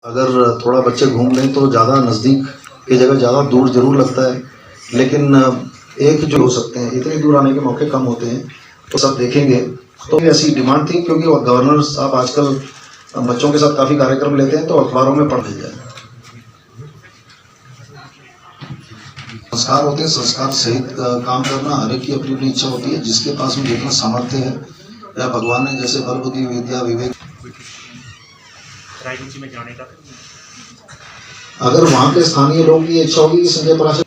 अगर थोड़ा बच्चे घूम लें तो ज़्यादा नज़दीक की जगह ज़्यादा दूर ज़रूर लगता है, लेकिन एक जो हो सकते हैं, इतनी दूर आने के मौके कम होते हैं, तो सब देखेंगे। तो ऐसी डिमांड थी, क्योंकि गवर्नर साहब आजकल बच्चों के साथ काफ़ी कार्यक्रम लेते हैं, तो अखबारों में पढ़ मिल जाए। संस्कार होते हैं, संस्कार सहित काम करना हर एक की अपनी अपनी इच्छा होती है, जिसके पास में जितना सामर्थ्य है या भगवान ने जैसे बल बुद्धि विद्या विवेक राजनीति में जाने का, अगर वहाँ के स्थानीय लोगों की इच्छा होगी कि संजय पराशर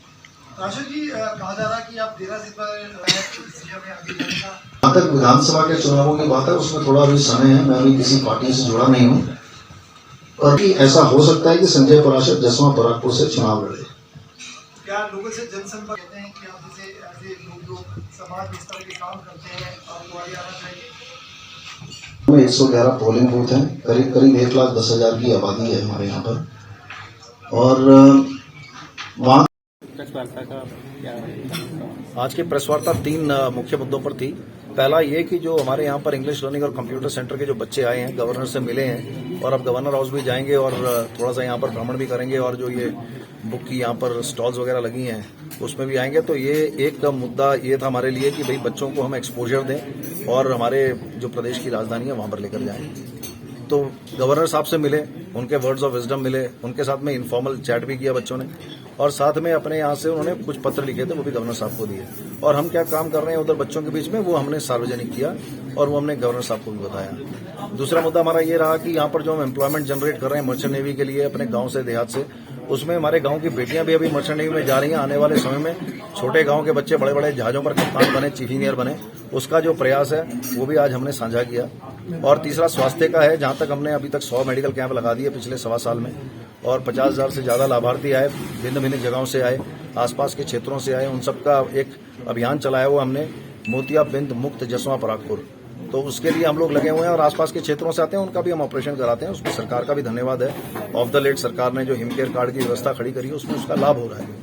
जी कहा जा रहा है कि आप 13 सितंबर में आगे जाने का। जहाँ तक विधानसभा के चुनावों की बात है, उसमें थोड़ा अभी समय है। मैं अभी किसी पार्टी से जुड़ा नहीं हूँ, और ऐसा हो सकता है कि संजय पराशर जसवां परागपुर से चुनाव लड़े। क्या लोगों से जनसंपर्क कहते हैं कि आप जैसे ऐसे लोग जो समाज में इस तरह के काम करते हैं आपको आगे आना चाहिए? 111 पोलिंग बूथ हैं, करीब करीब 1,10,000 की आबादी है हमारे यहाँ पर, और वहाँ आज की प्रेस वार्ता 3 मुख्य मुद्दों पर थी। पहला ये कि जो हमारे यहाँ पर इंग्लिश लर्निंग और कंप्यूटर सेंटर के जो बच्चे आए हैं, गवर्नर से मिले हैं, और अब गवर्नर हाउस भी जाएंगे और थोड़ा सा यहाँ पर भ्रमण भी करेंगे, और जो ये बुक की यहाँ पर स्टॉल्स वगैरह लगी हैं उसमें भी आएंगे। तो ये एक मुद्दा ये था हमारे लिए कि भाई बच्चों को हम एक्सपोजर दें और हमारे जो प्रदेश की राजधानी है वहाँ पर लेकर जाएं। तो गवर्नर साहब से मिले, उनके वर्ड्स ऑफ विजडम मिले, उनके साथ में इनफॉर्मल चैट भी किया बच्चों ने, और साथ में अपने यहाँ से उन्होंने कुछ पत्र लिखे थे, वो भी गवर्नर साहब को दिए, और हम क्या काम कर रहे हैं उधर बच्चों के बीच में वो हमने सार्वजनिक किया और वो हमने गवर्नर साहब को भी बताया। दूसरा मुद्दा हमारा ये रहा कि यहाँ पर जो हम एम्प्लॉयमेंट जनरेट कर रहे हैं मर्चेंट नेवी के लिए अपने गाँव से देहात से, उसमें हमारे गांव की बेटियां भी अभी मर्चेंट नेवी में जा रही हैं। आने वाले समय में छोटे गांव के बच्चे बड़े बड़े जहाजों पर कप्तान बने, चीफ इंजीनियर बने, उसका जो प्रयास है वो भी आज हमने साझा किया। और तीसरा स्वास्थ्य का है, जहां तक हमने अभी तक 100 मेडिकल कैंप लगा दिए पिछले 1.25 साल में, और 50,000 से ज्यादा लाभार्थी आए, भिन्न भिन्न जगहों से आए, आसपास के क्षेत्रों से आए, उन सबका एक अभियान चलाया हुआ हमने, मोतियाबिंद मुक्त जसवां परागपुर। तो उसके लिए हम लोग लगे हुए हैं, और आसपास के क्षेत्रों से आते हैं, उनका भी हम ऑपरेशन कराते हैं। उसमें सरकार का भी धन्यवाद है। ऑफ द लेट सरकार ने जो हिमकेयर कार्ड की व्यवस्था खड़ी करी है उसमें उसका लाभ हो रहा है।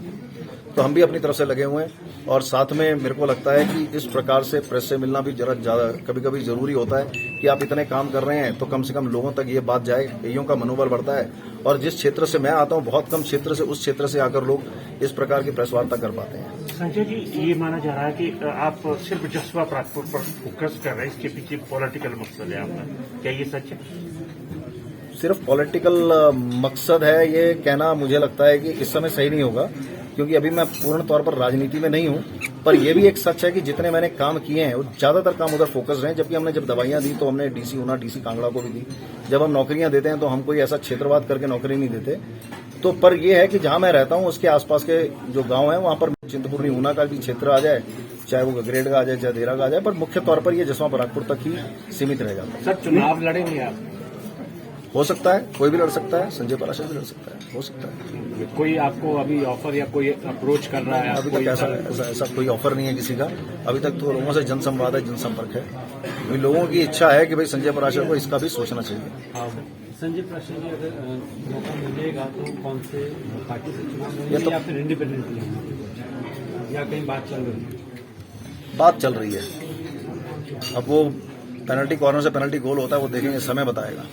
तो हम भी अपनी तरफ से लगे हुए हैं, और साथ में मेरे को लगता है कि इस प्रकार से प्रेस से मिलना भी जरा ज्यादा कभी कभी जरूरी होता है कि आप इतने काम कर रहे हैं तो कम से कम लोगों तक ये बात जाए, कईयों का मनोबल बढ़ता है। और जिस क्षेत्र से मैं आता हूं, बहुत कम क्षेत्र से, उस क्षेत्र से आकर लोग इस प्रकार की प्रेस वार्ता कर पाते हैं। संजय जी, ये माना जा रहा है कि आप सिर्फ जसवा परागपुर पर फोकस कर रहे हैं, इसके पीछे पॉलिटिकल मकसद है आपका, क्या ये सच है? सिर्फ पॉलिटिकल मकसद है ये कहना मुझे लगता है कि इस समय सही नहीं होगा, क्योंकि अभी मैं पूर्ण तौर पर राजनीति में नहीं हूं। पर यह भी एक सच है कि जितने मैंने काम किए हैं वो ज्यादातर काम उधर फोकस रहे। जबकि हमने जब दवाइयां दी तो हमने डीसी ऊना, डीसी कांगड़ा को भी दी। जब हम नौकरियां देते हैं तो हम कोई ऐसा क्षेत्रवाद करके नौकरी नहीं देते। तो पर यह है कि जहां मैं रहता हूं उसके आसपास के जो गांव है वहां पर चिंतपूर्णी ऊना का भी क्षेत्र आ जाए, चाहे वो गगरेट का आ जाए, चाहे देरा का आ जाए, पर मुख्य तौर पर यह जसवां परागपुर तक ही सीमित रह जाता है। सर, चुनाव लड़ेंगे आप? हो सकता है, कोई भी लड़ सकता है, संजय पराशर भी लड़ सकता है, हो सकता है। कोई आपको अभी ऑफर या कोई अप्रोच कर रहा है? अभी तक ऐसा कोई ऑफर नहीं है किसी का। अभी तक तो लोगों से जनसंवाद है, जनसंपर्क है। अभी लोगों की इच्छा है कि भाई संजय पराशर को इसका भी सोचना चाहिए। संजय पराशर जी, अगर मौका मिलेगा तो कौन से पार्टी से चुनाव ये तो या फिर इंडिपेंडेंटली, या कहीं बात चल रही है? बात चल रही है। अब वो पेनल्टी कॉर्नर से पेनल्टी गोल होता है, वो देखेंगे, समय बताएगा।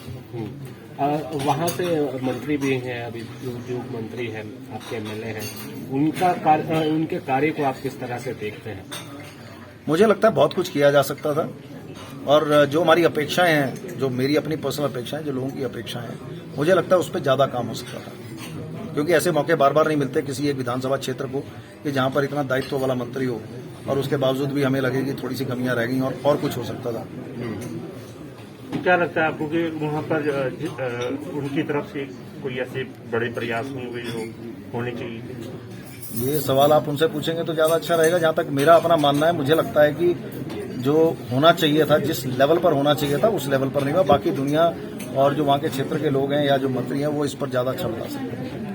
वहाँ से मंत्री भी हैं, अभी जो मंत्री हैं, आपके एमएलए हैं, उनके कार्य को आप किस तरह से देखते हैं? मुझे लगता है बहुत कुछ किया जा सकता था, और जो हमारी अपेक्षाएं हैं, जो मेरी अपनी पर्सनल अपेक्षाएं, जो लोगों की अपेक्षाएं हैं, मुझे लगता है उस पर ज्यादा काम हो सकता था। क्योंकि ऐसे मौके बार बार नहीं मिलते किसी एक विधानसभा क्षेत्र को कि जहां पर इतना दायित्व वाला मंत्री हो, और उसके बावजूद भी हमें लगे कि थोड़ी सी कमियां रह गई और कुछ हो सकता था। क्या लगता है आपको कि वहाँ पर उनकी तरफ से कोई ऐसे बड़े प्रयास नहीं हुए जो होने चाहिए? ये सवाल आप उनसे पूछेंगे तो ज्यादा अच्छा रहेगा। जहां तक मेरा अपना मानना है, मुझे लगता है कि जो होना चाहिए था, जिस लेवल पर होना चाहिए था, उस लेवल पर नहीं हुआ। बाकी दुनिया और जो वहाँ के क्षेत्र के लोग हैं या जो मंत्री हैं वो इस पर ज्यादा अच्छा बता सकते हैं।